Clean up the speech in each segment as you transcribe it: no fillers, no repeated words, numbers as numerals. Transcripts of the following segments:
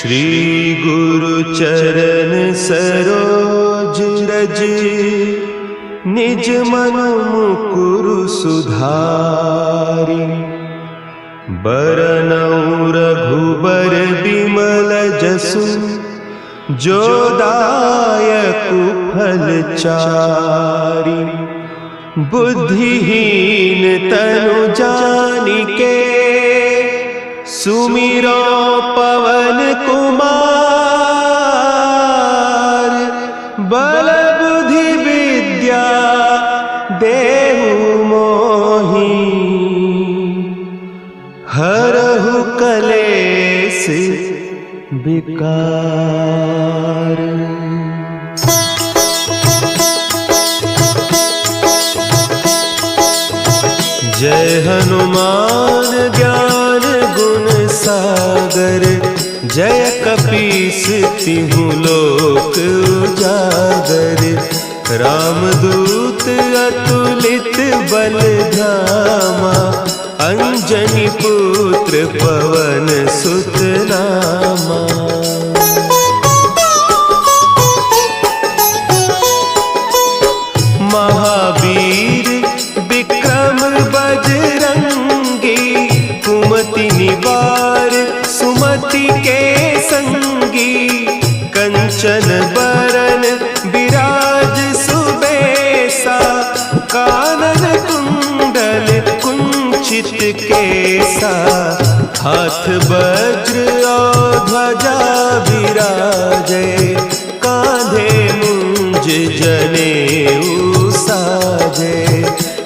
श्री गुरु चरण सरोज रज, निज मन मुकुरु सुधारि। बरनउँ रघुबर बिमल जसु, जो दायकु फल चारि। बुद्धिहीन तनु जानिके, सुमिरो पवन कुमार। बल बुद्धि विद्या देहु मोहि, हरहु कलेस विकार। जय हनुमान ज्ञान गुण सागर, जय कपीस तिहु लोक उजागर। रामदूत अतुलित बल धामा, अंजनी पुत्र पवन सुत नामा। महावीर विक्रम बजरंगी, कुमति निवार सुमति के संगी। कंचन बरन विराज सुबेसा, कानन कुंडल कुंचित केसा। हाथ वज्र और ध्वजा विराजे, कांधे मुंज जनेऊ साजे।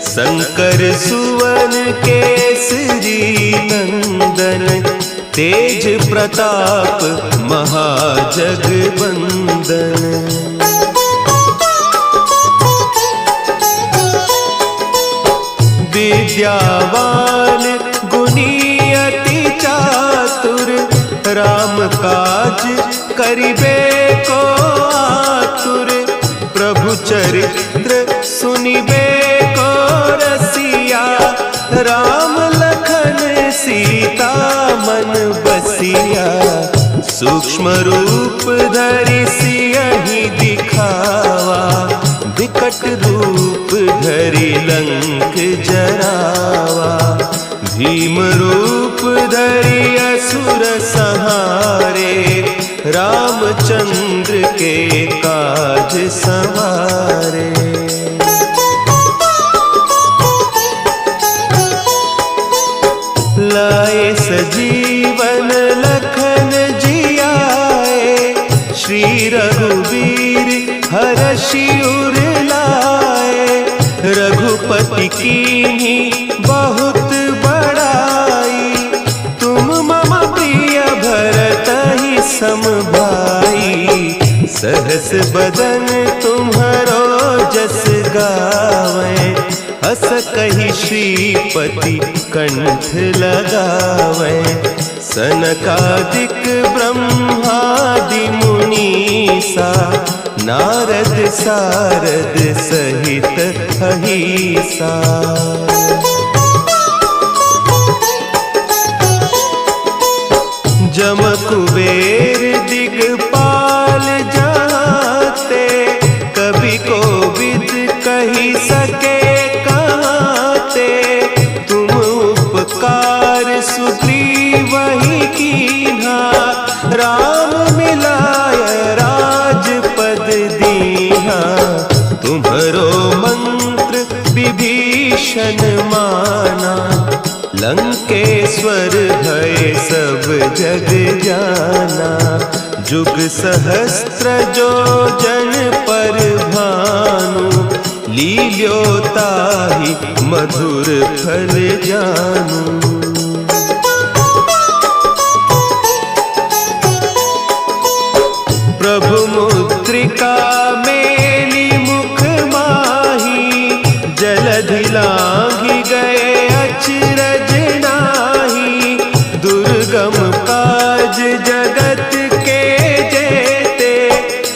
शंकर सुवन केसरी नंदन, तेज प्रताप महाजगवंदन। विद्यावान गुणी अति चातुर, राम काज करिबे को आतुर। प्रभु चरित्र सुनिबे को रसिया, राम लखन सीता मन बसिया। सूक्ष्म रूप धरि सियहि दिखावा, विकट रूप धरि लंक जरावा। भीम रूप धरि असुर संहारे, रामचंद्र के काज संवारे। लाए सजीवन लखन जियाए, श्री रघुवीर हरषि उर लाए। रघुपति कीन्ही बहुत बड़ाई, तुम मम प्रिय भरतहि सम भाई। सहस बदन तुम्हरो जस गावें, हस कहि श्रीपति कंठ लगावें। सनकादिक ब्रह्मादि मुनीसा, नारद सारद सहित अहीसा। जम कुबेर दिगपाल जाते, कवि कोविद कहि सके कहते। तुम उपकार सुग्रीवहि कीन्हा, राम मिलाय राजपद दीन्हा। तुम्हरो मंत्र विभीषण माना, लंकेश्वर भय सब जग जाना। जुग सहस्त्र जो जन पर भानु, लील्यो ताहि मधुर फल जानू। प्रभु मुद्रिका मेली मुख माही, जलधि लांघि गए अचरज नाही। दुर्गम काज जगत के जेते,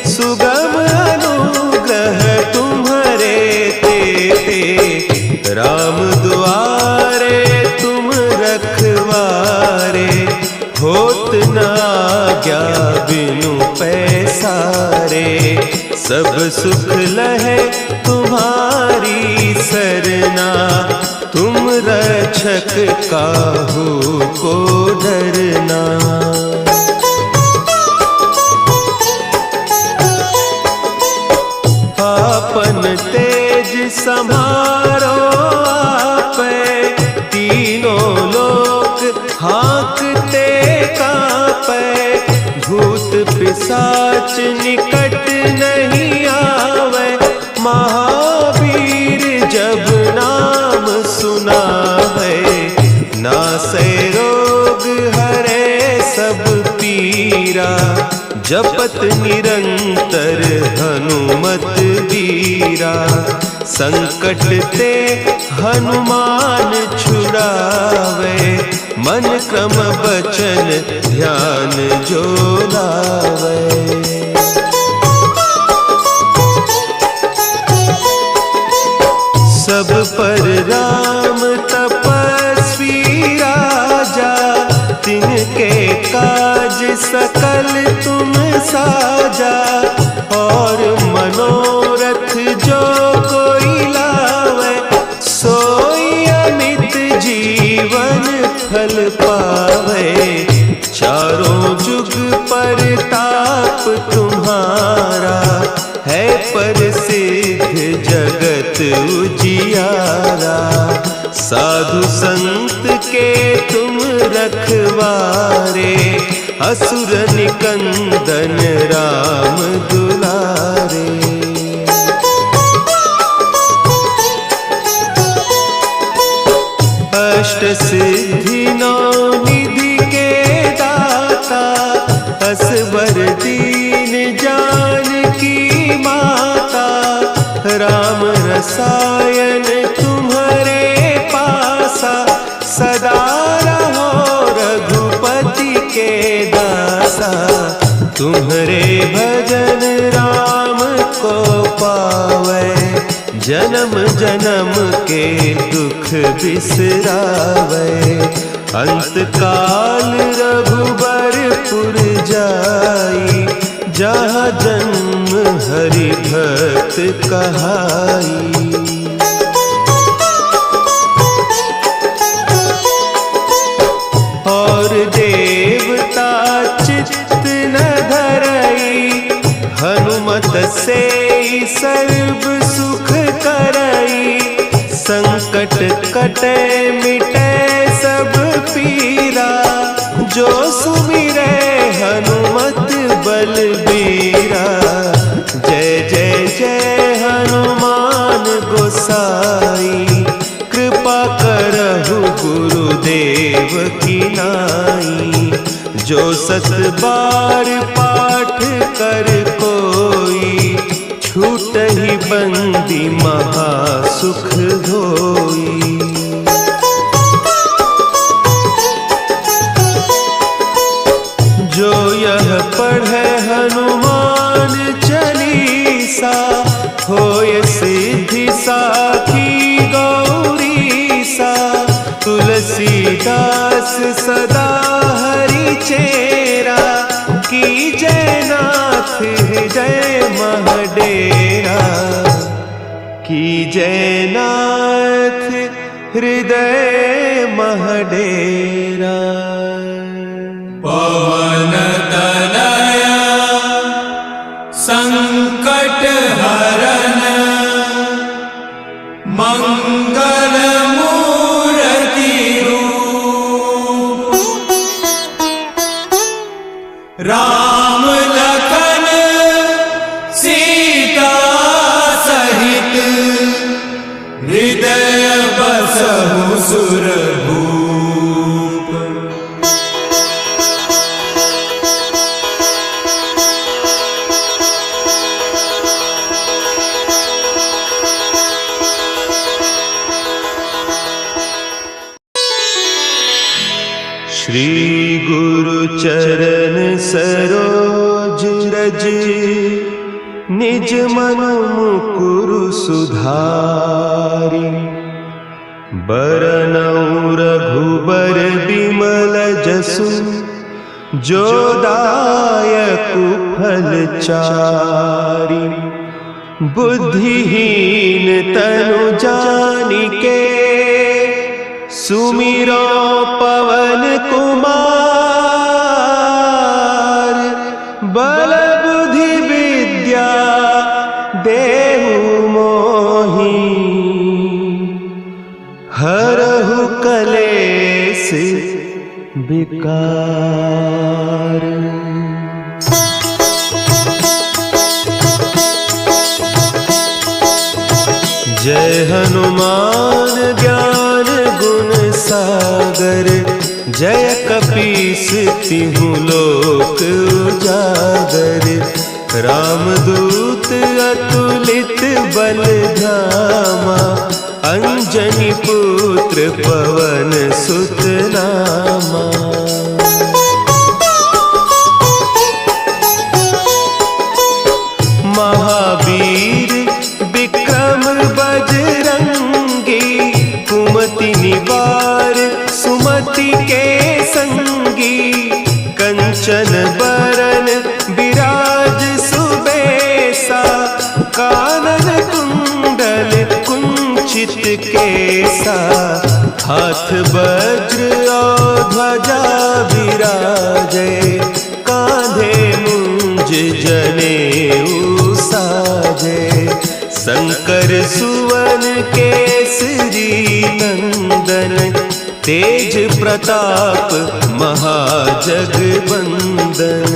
सुगम अनुग्रह तुम्हरे तेते। राम दुआरे तुम रखवारे, होत न आज्ञा बिनु पैसारे। सब सुख लहे तुम्हारी सरना, तुम रक्षक काहू को डरना। आपन तेज समारो आपे, तीनों लोक हाँकते कांपे। भूत पिशाच निकट नहीं आवे, महावीर जब नाम सुनावे। नासै रोग हरे सब पीरा, जपत निरंतर हनुमत वीरा। संकट ते हनुमान छुड़ावे, मन क्रम बचन ध्यान जो लावे। सब पर राम तपस्वी राजा, तिनके काज सकल तुम साजा। और मनोरथ जो कोई लावे, सोई अमित जीवन फल पावे। चारों जुग परताप तुम्हारा, है प्रसिद्ध जगत उजियारा। साधु संत के तुम रखवारे, असुर निकंदन राम दुलारे। अष्ट सिद्धि नौ निधि के दाता, असवर दीन जानकी माता। राम रसायन तुम्हारे पासा, सदा रहो रघुपति के दासा। तुम्हारे भजन राम को पावे, जन्म जन्म के दुख बिसरावे। अंत काल रघुबरपुर जाई, जहाँ जन्म हरि भक्त कहाई। और देवता चित्त न धरई, हनुमत से सर्व सुख करई। संकट कटे मिटे सब पीरा, जो सुमिरे हनुमत बलबीरा। जय जय जय हनुमान गोसाई, कृपा करहु गुरुदेव की नाई। जो सत बार पाठ कर कोई, छूट ही बंदी महा सुख होई। जो यह पढ़े हनुमान चालीसा, होय सिद्धि साखी गौरीसा। तुलसीदास सदा हरि चेरा, की जयनाथ हृदय महडेरा। की जयनाथ हृदय महडेरा। पवन तनया संकट हरन, मंगल मूर्ति रूप। राम लखन सीता सहित, हृदय बसहु सुरभूप। श्री गुरु चरण सरोज रज, निज मन मुकुरु सुधारि। बरनउँ रघुबर बिमल जसु, जो दायक फलचारी। बुद्धिहीन तनु जानिके सुमिरो पवन कुमार। बल बुद्धि विद्या देहु मोहि हरहु कलेस विकार। जय हनुमान ज्ञान गुण सागर। जय कपीस तिहु लोक उजागर। रामदूत अतुलित बल धामा। अंजनी पुत्र पवन सुत नामा। महावीर विक्रम बजरंगी। कुमति निवार सुमति के संगी। कंचन बरन विराज सुबेसा। कानन कुंडल कुंचित केसा। हाथ वज्र और ध्वजा विराजे। कांधे मुंज जनेऊ साजे। शंकर सुवन केसरी नंदन। तेज प्रताप महाजगवंदन।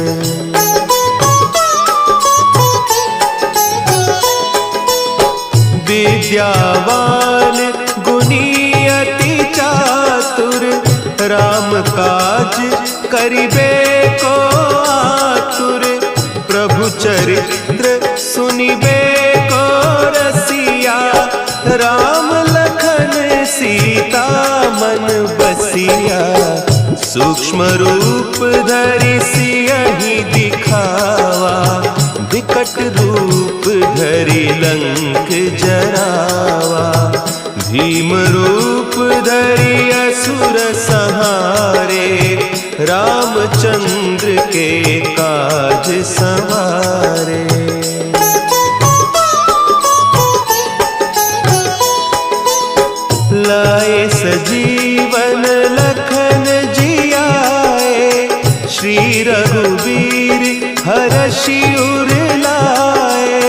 विद्यावान गुणी अति चातुर। राम काज करिबे को आतुर। प्रभु चरित्र सुनिबे को रसिया। राम लखन सीता मन बसिया। सूक्ष्म रूप धरि सियहि दिखावा। विकट रूप धरि लंक जरावा। भीम रूप धरि असुर संहारे। रामचंद्र के काज संवारे। लाए सजीवन लखन जियाए। श्री रघुवीर हरषि उर लाए।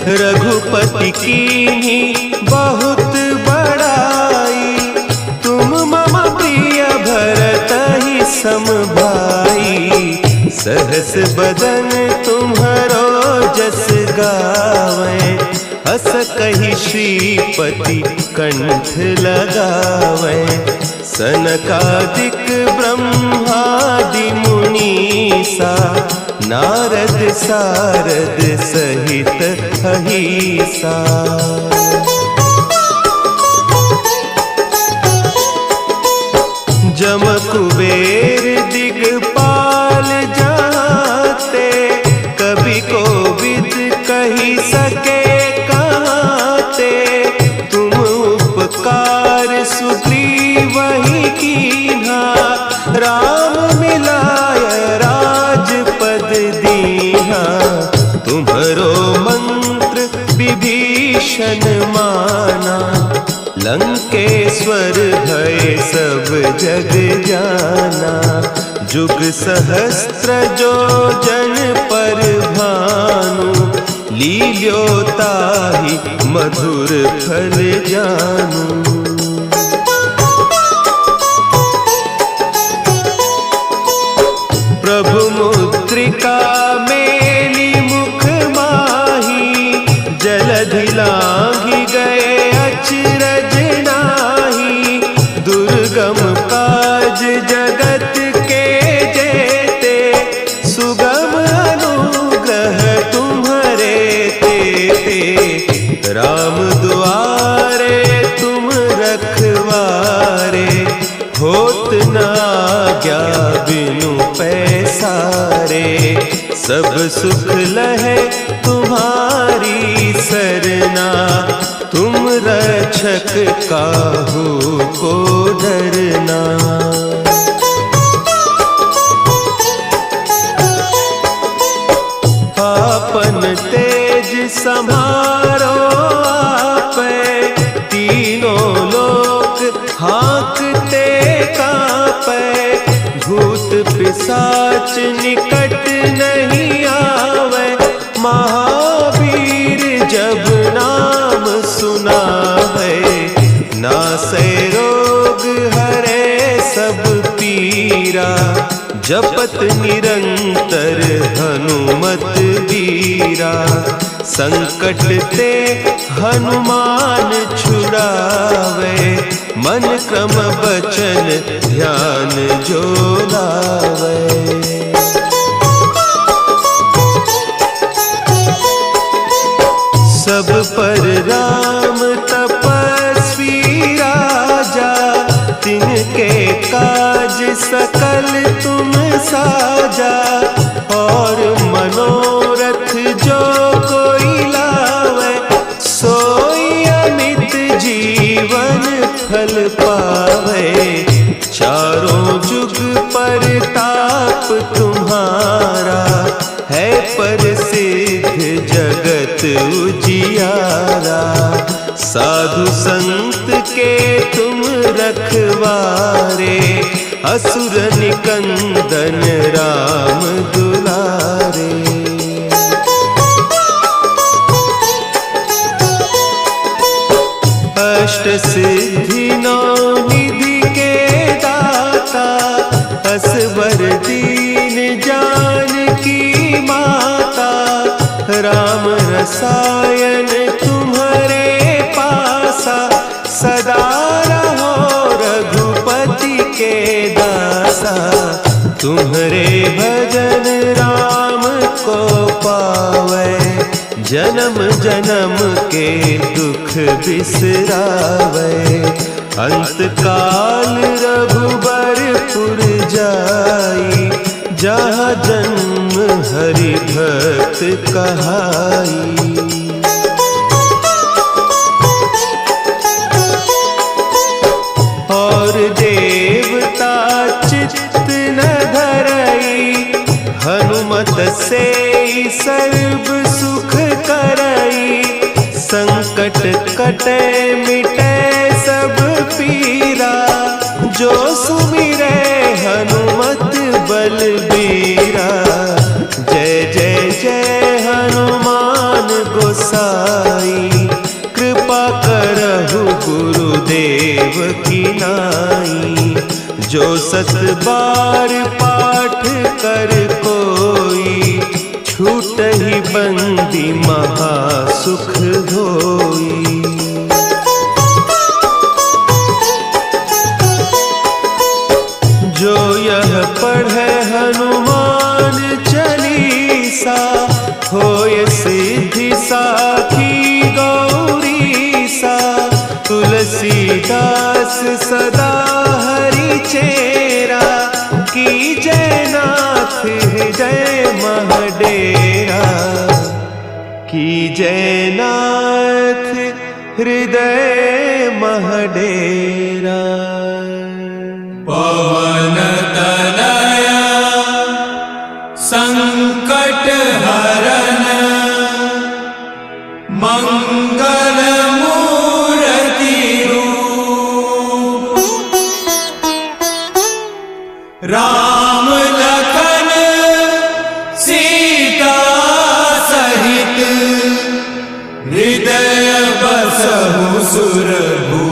रघुपति कीन्ही बहुत बड़ाई। तुम मम प्रिय भरतहि सम भाई। सहस बदन तुम्हरो जस गावें। हस कहि श्रीपति कंठ लगावें। सनकादिक ब्रह्मादि मुनीसा। नारद सारद सहित अहीसा। जम कुबेर दिगपाल जाते। कवि कोविद कही सके कहते। तुम उपकार सुग्रीवहि कीन्हा। राम मिलाय राजपद दीन्हा। तुम्हरो मंत्र विभीषण माना। लंकेश्वर भय सब जग जाना। जुग सहस्त्र जो जन पर भानु। लील्योताहि मधुर फल जानू। प्रभु मुद्रिका मेली मुख माही। जलधि लांघि गए अचरज नाही। दुर्गम काज जगत के जेते। सुगम अनुग्रह तुम्हरे तेते। राम दुआरे तुम रखवारे। होत न आज्ञा बिनु पैसारे। सब सुख लहे तुम्हारी सरना। तुम रक्षक काहू को डरना। पिशाच निकट नहीं आवे, महावीर जब नाम सुनावे। नासै रोग हरे सब पीरा, जपत निरंतर हनुमत बीरा। संकट ते हनुमान छुड़ावे, मन क्रम बचन ध्यान जो लावे। सब पर राम तपस्वी राजा, तिनके काज सकल तुम साजा। और मनोरथ जो कोई लावे, सोई अमित जीवन फल पावे। चारों जुग परताप तुम्हारा, है प्रसिद्ध जगत उजियारा। साधु संत के तुम रखवारे, असुर निकंदन राम दुलारे। अष्ट सिद्धि नौ निधि के दाता, असवर दीन जानकी माता। राम रसायन तुम्हारे पासा, सदा रहो रघुपति के दासा। तुम्हारे भजन राम को पावे, जन्म जन्म के दुख बिसरावे। अंत काल रघुबरपुर जाई, जहाँ जन्म हरि भक्त कहाई। और देवता चित्त न धरई, हनुमत से सर्व सुख करई। संकट कटे मिटे सब पीरा, जो सुमिरे हनुमत बलबीरा। जय जय जय हनुमान गोसाई, कृपा करहु गुरुदेव की नाई। जो सत बार पाठ कर कोई, छूटहि बंदी महा सुख होई। जो यह पढ़े हनुमान चालीसा, होय सिद्धि साखी गौरीसा। तुलसीदास सदा हरि चेरा, की जयनाथ हृदय महडेरा। की जयनाथ हृदय महडेरा। पवन तनया संकट हरन, मंगल मूर्ति रूप। राम लखन सीता सहित, हृदय बसहु सुरभूप।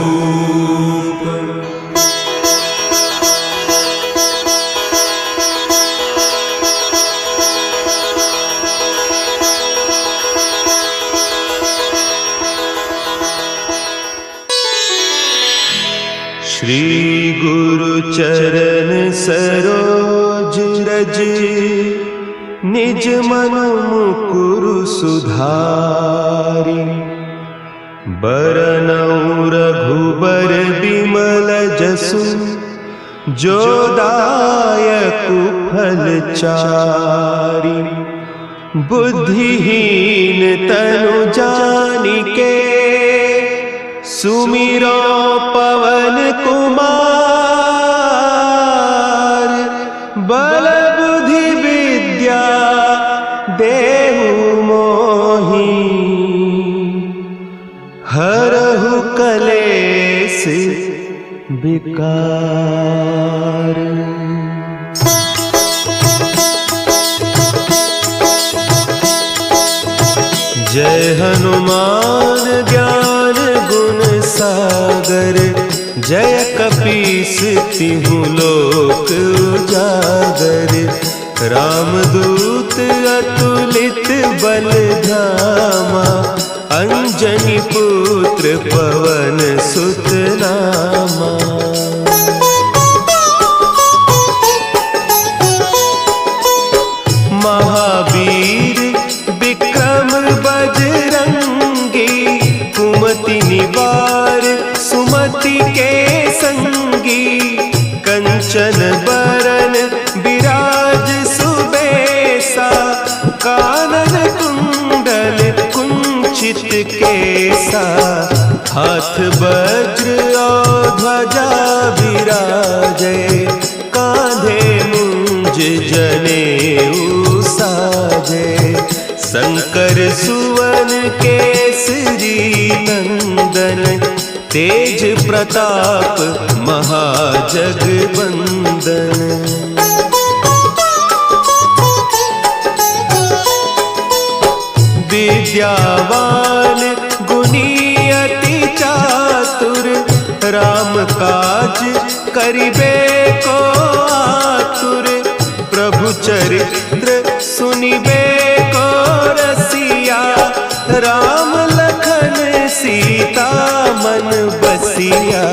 श्री गुरु चरण सरोज रज, निज मन मुकुरु सुधारि। बरनउँ रघुबर बिमल जसु, जो दायकु फल चारि। बुद्धिहीन तनु जानिके, सुमिरो पवन कुमार। बल बुद्धि विद्या देहु मोहि, हरहु कलेश विकार। जय हनुमान ज्ञान गुण सागर, जय कपीस तिहु लोक उजागर। रामदूत अतुलित बल धामा, अंजनी पुत्र पवन सुत नामा। महावीर विक्रम बजरंगी, कुमति निवार सुमति के संगी। कंचन बरन विराज सुबेसा, कानन कुंडल कुंचित केसा। हाथ वज्र और ध्वजा विराजे, कांधे मुंज जनेऊ साजे। शंकर सुवन केसरी नंदन, तेज प्रताप महाजगवंदन। विद्यावान गुणी अति चातुर, राम काज करिबे को आतुर। प्रभु चरित्र सुनिबे को रसिया, राम लखन सीता मन बसिया।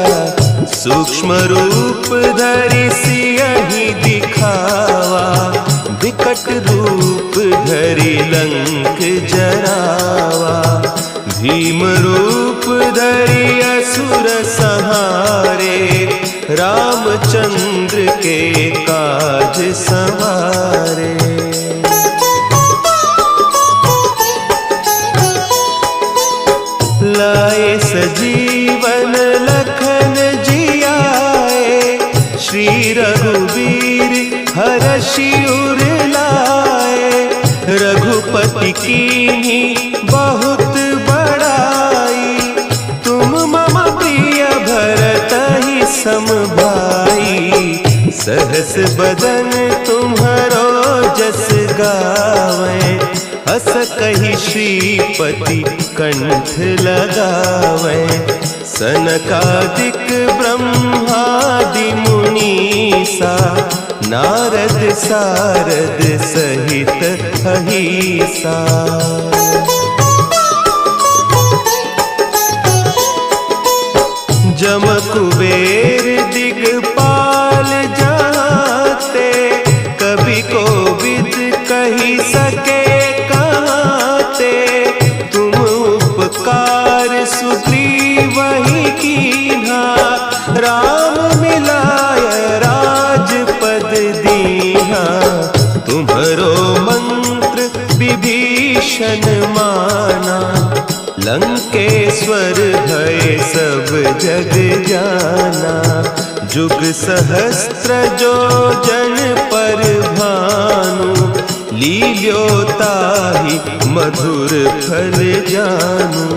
सूक्ष्म रूप धरि सियहि दिखावा, विकट रूप धरि लंक जरावा। भीम रूप धरि असुर संहारे, रामचंद्र के काज संवारे। लाए सजीवन लखन जियाए, श्री रघुवीर हरषि उर लाए। रघुपति कीन्ही बहुत बड़ाई, तुम मम प्रिय भरतहि सम भाई। सहस बदन तुम्हरो जस गावें, हस कहि श्रीपति कंठ लगावें। सनकादिक ब्रह्मादि मुनीसा, नारद सारद सहित अहीसा। जम कुबेर दिगपाल जाते, कवि कोविद कही सके कहते। तुम उपकार सुग्रीवहि कीन्हा, राम मिलाय राजपद दीन्हा। तुम्हरो मंत्र विभीषण माना, लंकेश्वर भय सब जग जाना। जुग सहस्त्र जो जन पर भानु, लील्योताहि मधुर फल जानू।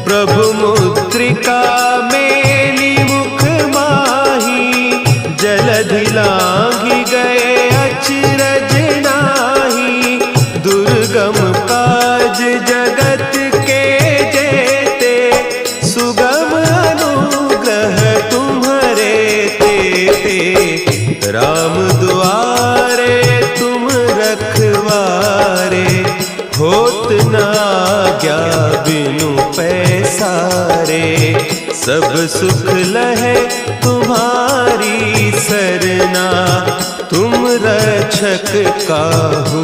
प्रभु मुद्रिका मेली मुख माही, जलधि लांघि गए अचरज नाही। दुर्गम काज जगत के जेते, सुगम अनुग्रह तुम्हरे तेते। राम दुआरे तुम रखवारे, होत न आज्ञा बिनु पैसारे। सब सुख लहे तुम्हारी सरना, तुम रक्षक काहू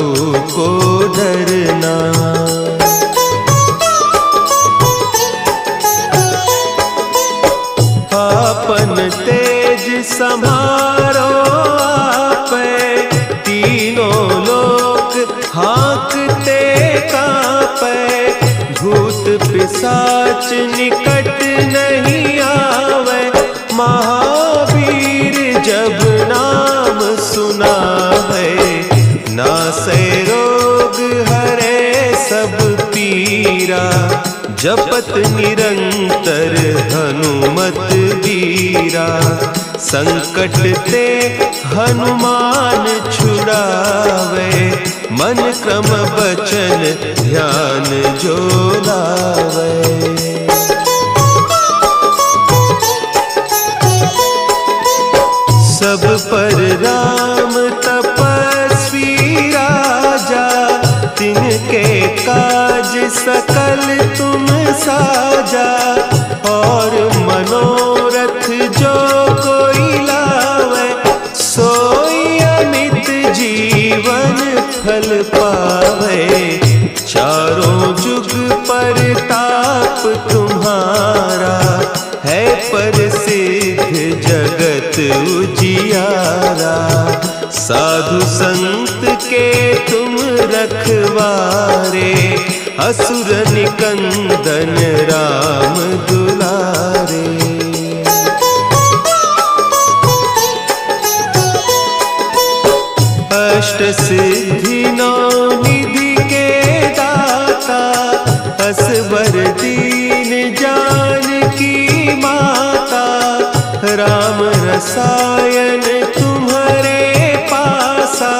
को डरना। आपन तेज समारो आपै, तीनों लोक हाँकते कांपै। भूत पिशाच निकट नहीं आवे, महावीर जब नाम सुना है। नासै रोग हरे सब पीरा, जपत निरंतर हनुमत बीरा। संकट ते हनुमान छुड़ावे, मन क्रम बचन ध्यान जो लावे। सब पर राम तपस्वी राजा, तिनके काज सकल तुम साजा। और मनोरथ जो कोई लावे, सोई अमित जीवन फल पावे। चारों जुग परताप तुम्हारा, है प्रसिद्ध जगत उजियारा। साधु संत के तुम रखवारे, असुर निकंदन राम दुलारे। अष्ट सिद्धि नौ निधि के दाता, असवर दीन जानकी माता। राम रसायन तुम्हारे पासा,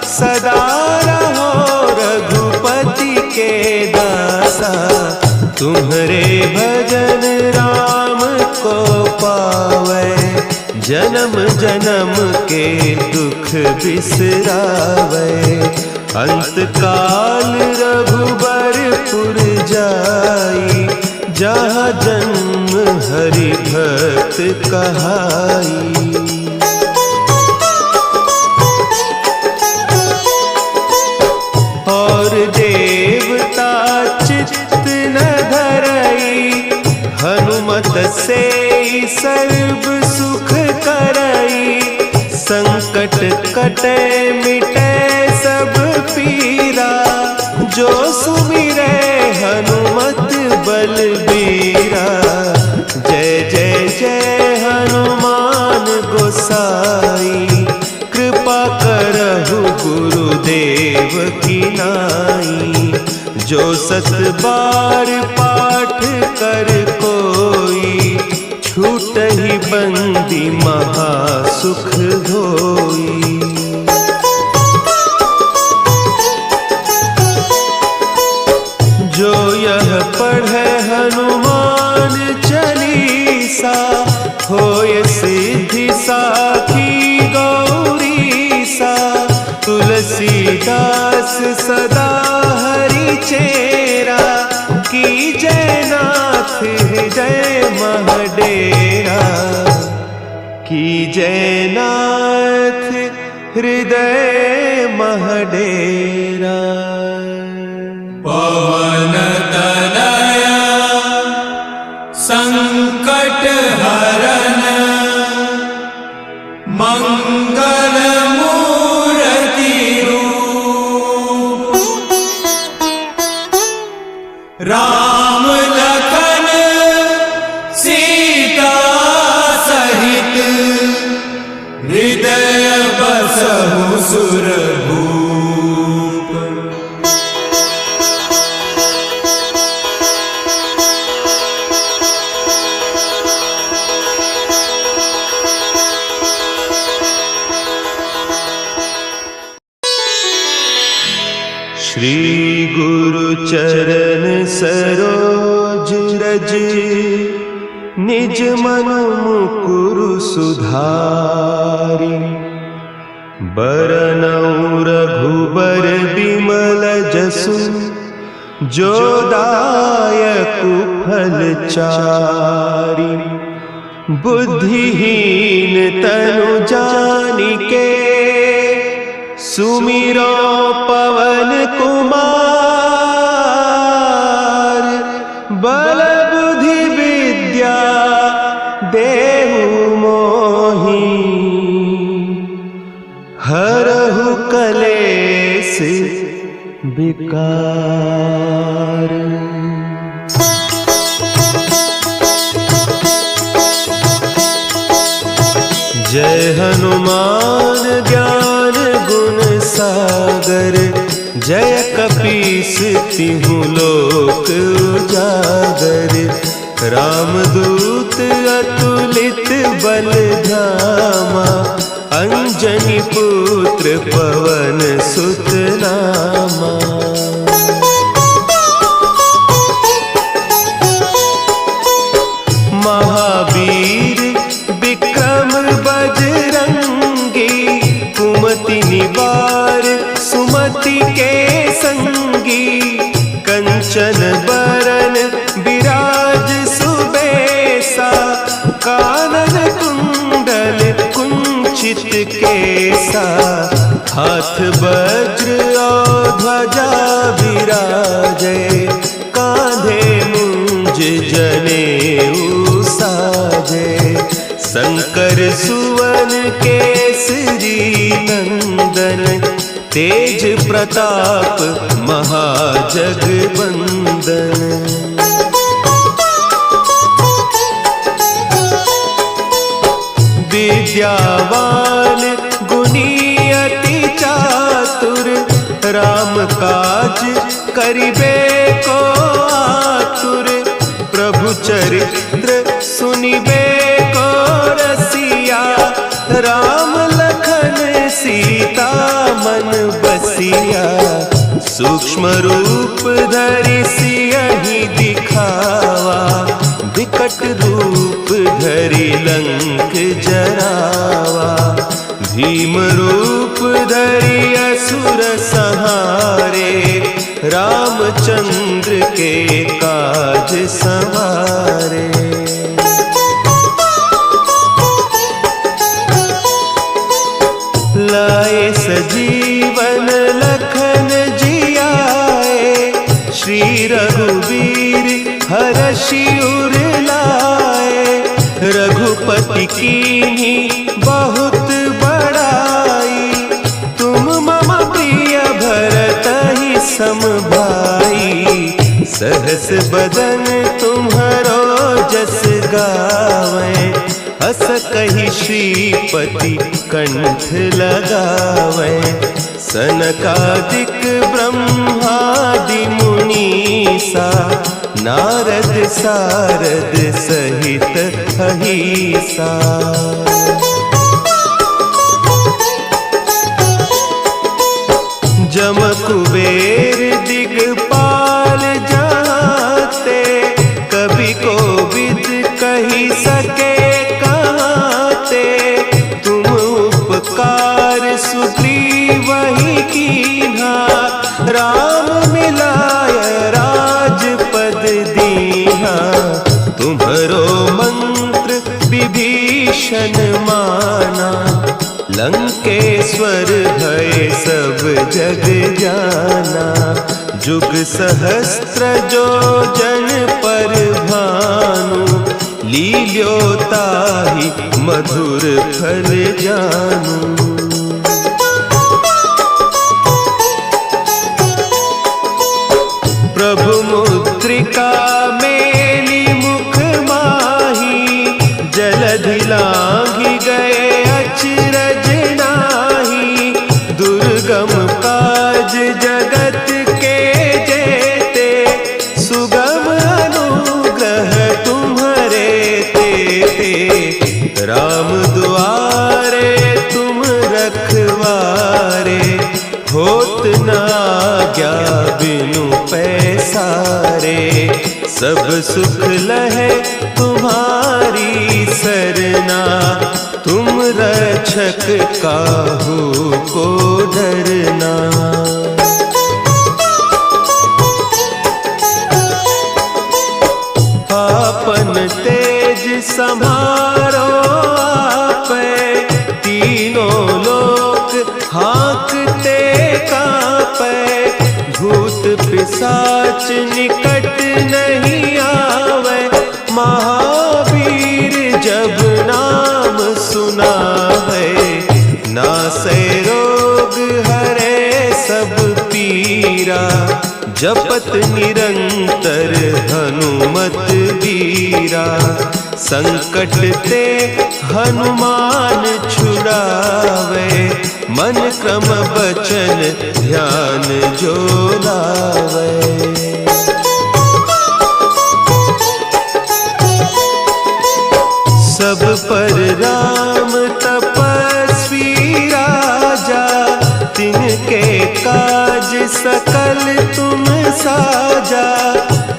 सदा रहो रघुपति के दासा। तुम्हारे भजन राम को पावे, जन्म जन्म के दुख बिसरावे। अंत काल रघुबरपुर जाई, जहाँ जन्म हरि भक्त कहाई। और देवता चित्त न धरई, हनुमत से सर्व सुख करई। संकट कटे मिटे सब पीरा, जो सुमिरे हनुमत बलबीरा। जय जय जय हनुमान गोसाई, कृपा करहु गुरुदेव की नाई। जो सत बार पाठ कर कोई, छूटहि बंदी महासुख होई। जो यह पढ़े हनुमान चालीसा, होय सिद्धि साखी गौरीसा। तुलसीदास सदा हरि चेरा, की जयनाथ हृदय महडेरा। की जयनाथ हृदय महडेरा। पवन तनया संकट हरन, मंगल मूर्ति रूप। राम लखन सीता सहित, हृदय बसहु सुरभूप। श्री गुरु चरण सरोज रज, निज मन मुकुरु सुधारि। बरनउँ रघुबर बिमल जसु, जो दायकु फल चारि। बुद्धिहीन तनु जानिके, सुमिरो पवन कुमार। बल बुद्धि विद्या देहु मोहि, हरहु कलेस विकार। जय हनुमान ज्ञान गुण सागर, जय कपीस तिहु लोक उजागर। रामदूत अतुलित बल धामा, अंजनी पुत्र पवन सुत नामा। महावीर विक्रम बजरंगी, कुमति निवार सुमति के संगी। कंचन बरन विराज सुबेसा, कानन कुंडल कुंचित केसा। हाथ वज्र और ध्वजा विराजे, कांधे मुंज जनेऊ साजे। शंकर सुवन केसरी नंदन, तेज प्रताप महाजगवंदन। विद्यावान गुणी अति चातुर, राम काज करिबे को आतुर। प्रभु चरित्र सुनिबे को रसिया, राम लखन सीता मन बसिया। सूक्ष्म रूप धरि सियहि दिखावा, विकट रूप धरि लंक जरावा। भीम रूप धरि असुर संहारे, रामचंद्र के काज संवारे। लाए सजीवन लखन जियाए, श्री रघुवीर हरषि उर लाए। रघुपति कीन्ही बहुत बड़ाई, तुम मम प्रिय भरतहि सम भाई। सहस बदन तुम्हरो जस गावें, हस कहि श्रीपति कंठ लगावें। सनकादिक ब्रह्मादि मुनीसा, नारद सारद सहित अहीसा। जम कुबेर दिगपाल जाते, कवि कोविद कही सके कहते। तुम उपकार सुग्रीवहि कीन्हा, राम मिलाय राजपद दीन्हा। तुम्हरो मंत्र विभीषण माना, लंकेश्वर भय सब जग जाना। जुग सहस्त्र जो जन पर भानु, लील्योताहि मधुर फल जानू। प्रभु मुद्रिका मेली मुख माही, जलधि लांघि गए अचरज नाही। दुर्गम काज जगत के जेते, सुगम अनुग्रह तुम्हरे तेते। राम दुआरे तुम रखवारे, होत न आज्ञा बिनु पैसारे। सब सुख लहे तुम्हारी सरना, तुम रक्षक काहू को डरना। आपन तेज समारो आपै, तीनों लोक हाँकते कांपै। भूत पिशाच निकट नहीं आवे, महावीर जब नाम सुनावे। नासै रोग हरे सब पीरा, जपत निरंतर हनुमत बीरा। संकट ते हनुमान छुड़ावे, मन क्रम बचन ध्यान जो लावे। पर राम तपस्वी राजा, तिनके काज सकल तुम साजा।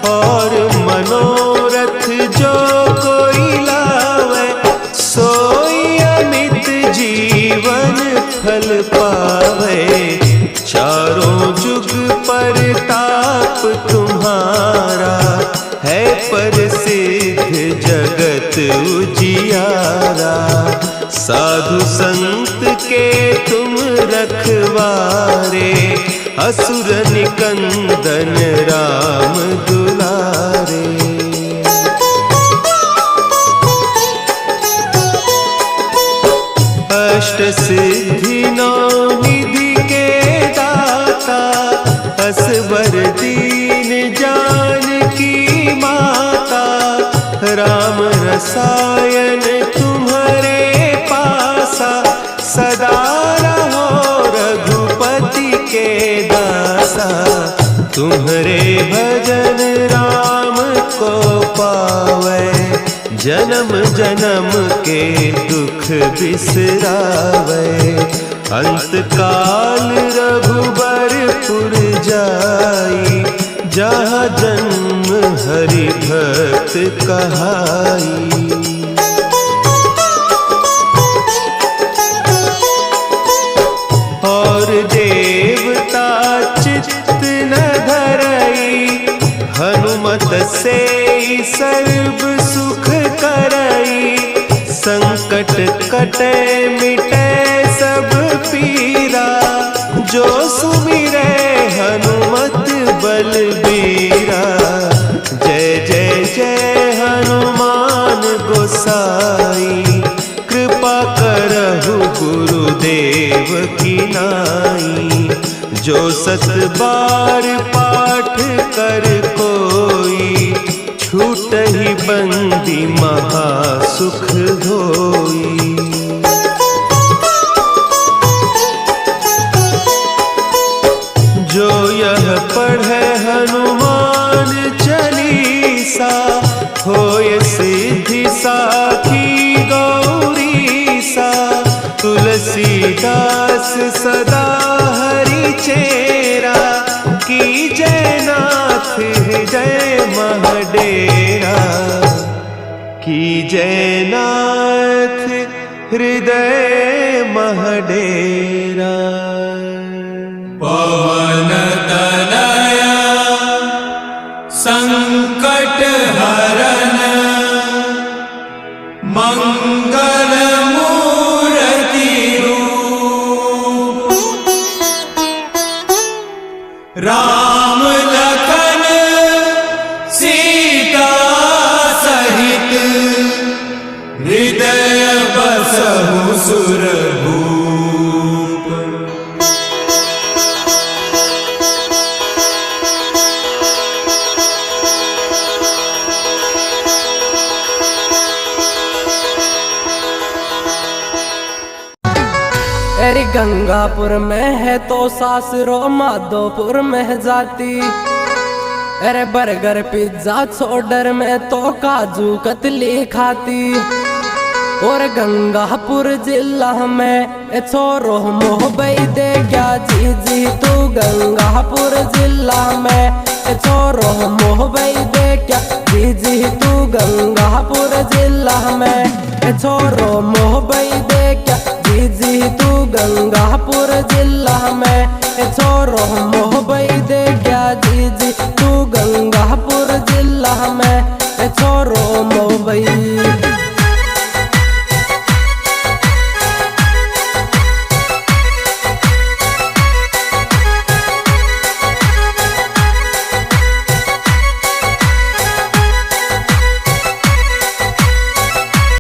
और मनोरथ जो कोई लावे, सोई अमित जीवन फल पावे। चारों जुग परताप तुम्हारा, है प्रसिद्ध जगत उजियारा। साधु संत के तुम रखवारे, असुर निकंदन राम दुलारे। अष्ट सिद्धि नौ निधि के दाता, असवर दीन जानकी माता। राम रसायन तुम्हारे पासा, सदा रहो रघुपति के दासा। तुम्हारे भजन राम को पावे, जन्म जन्म के दुख बिसरावे। अंत काल रघुबरपुर जाई, जहाँ जन्म हरि भक्त कहाई। और देवता चित्त न धरई, हनुमत से सर्व सुख करई। संकट कटे मिटे सब पीरा, जो सुमिरे हनुमत बलबीरा। जय जय जय हनुमान गोसाई, कृपा करहु गुरुदेव की नाई। जो सत बार पाठ कर कोई, छूटहि बंदी महासुख होई। जो यह पढ़े हनुमान चालीसा, होय सिद्धि साखी गौरीसा। तुलसीदास सदा हरि चेरा, की जयनाथ हृदय महडेरा। की जयनाथ हृदय महडेरा। पवन तनया संकट हरन, मंगल मूर्ति रूप। राम लखन सीता सहित, हृदय बसहु सुरभूप। अरे गंगापुर में है तो सासरो, माधोपुर में जाती। अरे बर्गर पिज्जा छोड़र में तो काजू कतली खाती। और गंगापुर जिला में छोरो मोहबई दे क्या जी जी तू। गंगापुर जिला में छोरो मोहबई दे क्या जी जी तू। गंगापुर जिला में छोरो मोहबई दे क्या जी जी तू। गंगापुर जिला में छोरो मोहबई